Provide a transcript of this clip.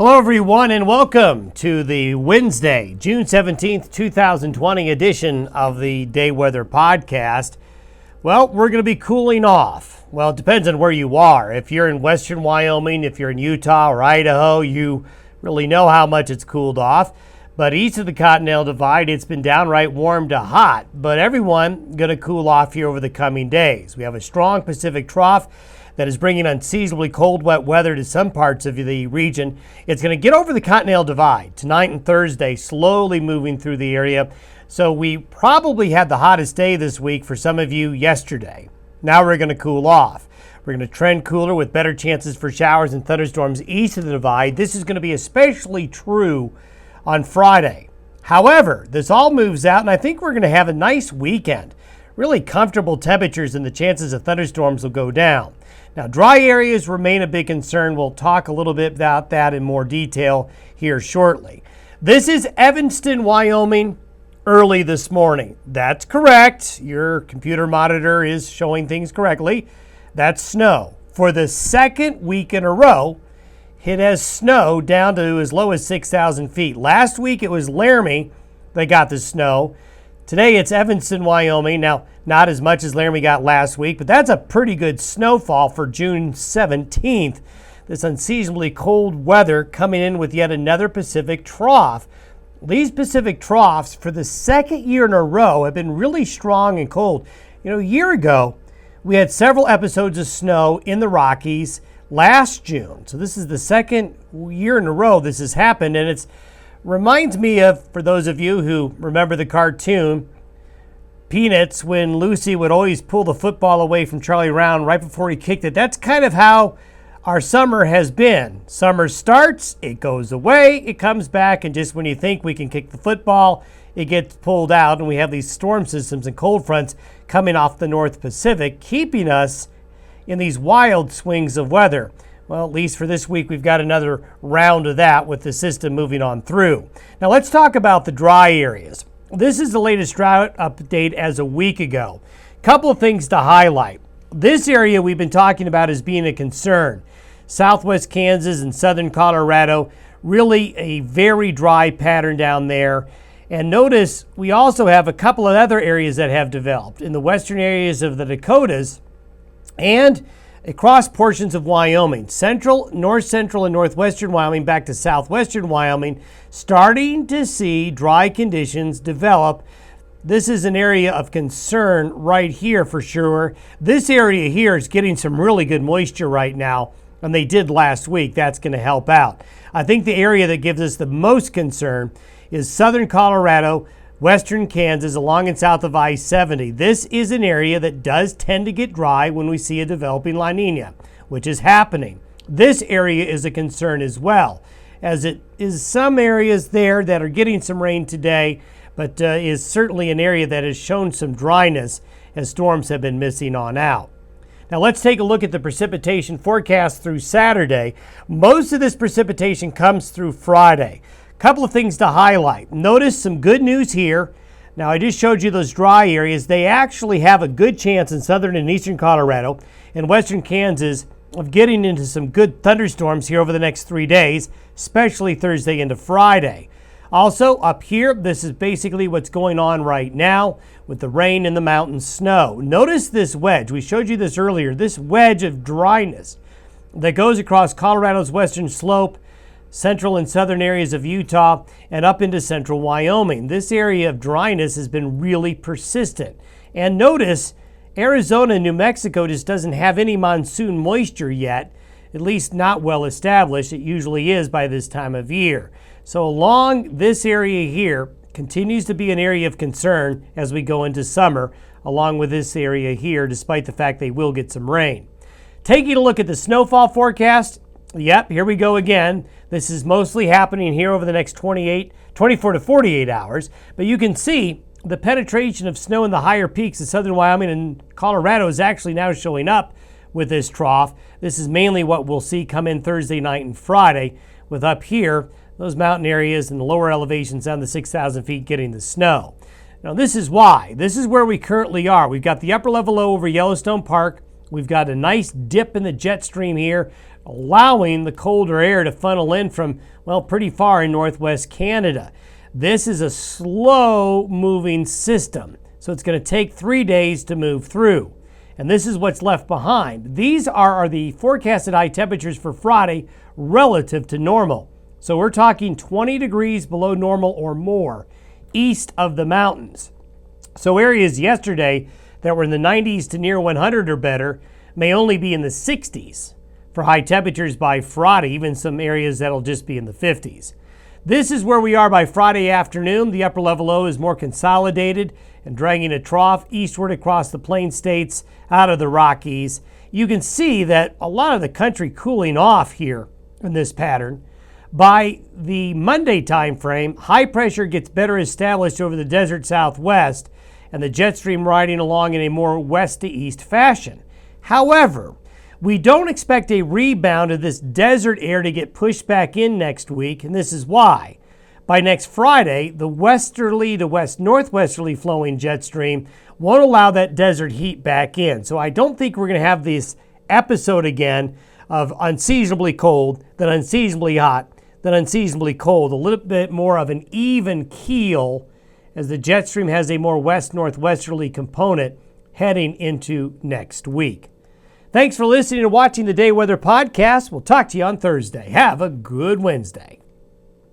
Hello, everyone, and welcome to the Wednesday, June 17th, 2020 edition of the Day Weather Podcast. Well, we're going to be cooling off. Well, it depends on where you are. If you're in western Wyoming, if you're in Utah or Idaho, you really know how much it's cooled off. But east of the Continental Divide, it's been downright warm to hot. But everyone going to cool off here over the coming days. We have a strong Pacific trough that is bringing unseasonably cold, wet weather to some parts of the region. It's going to get over the Continental Divide tonight and Thursday, slowly moving through the area. So we probably had the hottest day this week for some of you yesterday. Now we're going to cool off. We're going to trend cooler with better chances for showers and thunderstorms east of the divide. This is going to be especially true on Friday. However, this all moves out, and I think we're going to have a nice weekend. Really comfortable temperatures, and the chances of thunderstorms will go down. Now, dry areas remain a big concern. We'll talk a little bit about that in more detail here shortly. This is Evanston, Wyoming, early this morning. That's correct. Your computer monitor is showing things correctly. That's snow. For the second week in a row, it has snowed down to as low as 6,000 feet. Last week, it was Laramie that got the snow. Today, it's Evanston, Wyoming. Now, not as much as Laramie got last week, but that's a pretty good snowfall for June 17th. This unseasonably cold weather coming in with yet another Pacific trough. These Pacific troughs, for the second year in a row, have been really strong and cold. You know, a year ago, we had several episodes of snow in the Rockies last June. So this is the second year in a row this has happened, and it reminds me of, for those of you who remember the cartoon, Peanuts, when Lucy would always pull the football away from Charlie Brown right before he kicked it. That's kind of how our summer has been. Summer starts, it goes away, it comes back, and just when you think we can kick the football, it gets pulled out, and we have these storm systems and cold fronts coming off the North Pacific, keeping us in these wild swings of weather. Well, at least for this week, we've got another round of that with the system moving on through. Now, let's talk about the dry areas. This is the latest drought update as a week ago. Couple of things to highlight. This area we've been talking about as being a concern. Southwest Kansas and southern Colorado, really a very dry pattern down there. And notice we also have a couple of other areas that have developed in the western areas of the Dakotas and across portions of Wyoming, central, north central, and northwestern Wyoming back to southwestern Wyoming, starting to see dry conditions develop. This is an area of concern right here for sure. This area here is getting some really good moisture right now, and they did last week. That's going to help out. I think the area that gives us the most concern is southern Colorado, western Kansas, along and south of I-70. This is an area that does tend to get dry when we see a developing La Nina, which is happening. This area is a concern as well, as it is some areas there that are getting some rain today, but is certainly an area that has shown some dryness as storms have been missing on out. Now let's take a look at the precipitation forecast through Saturday. Most of this precipitation comes through Friday. Couple of things to highlight. Notice some good news here. Now, I just showed you those dry areas. They actually have a good chance in southern and eastern Colorado and western Kansas of getting into some good thunderstorms here over the next 3 days, especially Thursday into Friday. Also, up here, this is basically what's going on right now with the rain and the mountain snow. Notice this wedge. We showed you this earlier. This wedge of dryness that goes across Colorado's western slope, central and southern areas of Utah, and up into central Wyoming. This area of dryness has been really persistent. And notice, Arizona and New Mexico just doesn't have any monsoon moisture yet, at least not well established. It usually is by this time of year. So along this area here continues to be an area of concern as we go into summer, along with this area here, despite the fact they will get some rain. Taking a look at the snowfall forecast, yep, here we go again. This is mostly happening here over the next 24 to 48 hours. But you can see the penetration of snow in the higher peaks of southern Wyoming and Colorado is actually now showing up with this trough. This is mainly what we'll see come in Thursday night and Friday, with up here, those mountain areas and the lower elevations down to 6,000 feet getting the snow. Now this is why. This is where we currently are. We've got the upper level low over Yellowstone Park. We've got a nice dip in the jet stream here, allowing the colder air to funnel in from, well, pretty far in northwest Canada. This is a slow-moving system, so it's going to take 3 days to move through. And this is what's left behind. These are the forecasted high temperatures for Friday relative to normal. So we're talking 20 degrees below normal or more east of the mountains. So areas yesterday that were in the 90s to near 100 or better may only be in the 60s for high temperatures by Friday, even some areas that'll just be in the 50s. This is where we are by Friday afternoon. The upper level low is more consolidated and dragging a trough eastward across the plain states out of the Rockies. You can see that a lot of the country cooling off here in this pattern. By the Monday time frame, high pressure gets better established over the desert southwest and the jet stream riding along in a more west to east fashion. However, we don't expect a rebound of this desert air to get pushed back in next week, and this is why. By next Friday, the westerly to west-northwesterly flowing jet stream won't allow that desert heat back in. So I don't think we're going to have this episode again of unseasonably cold, then unseasonably hot, then unseasonably cold. A little bit more of an even keel as the jet stream has a more west-northwesterly component heading into next week. Thanks for listening and watching the Day Weather Podcast. We'll talk to you on Thursday. Have a good Wednesday.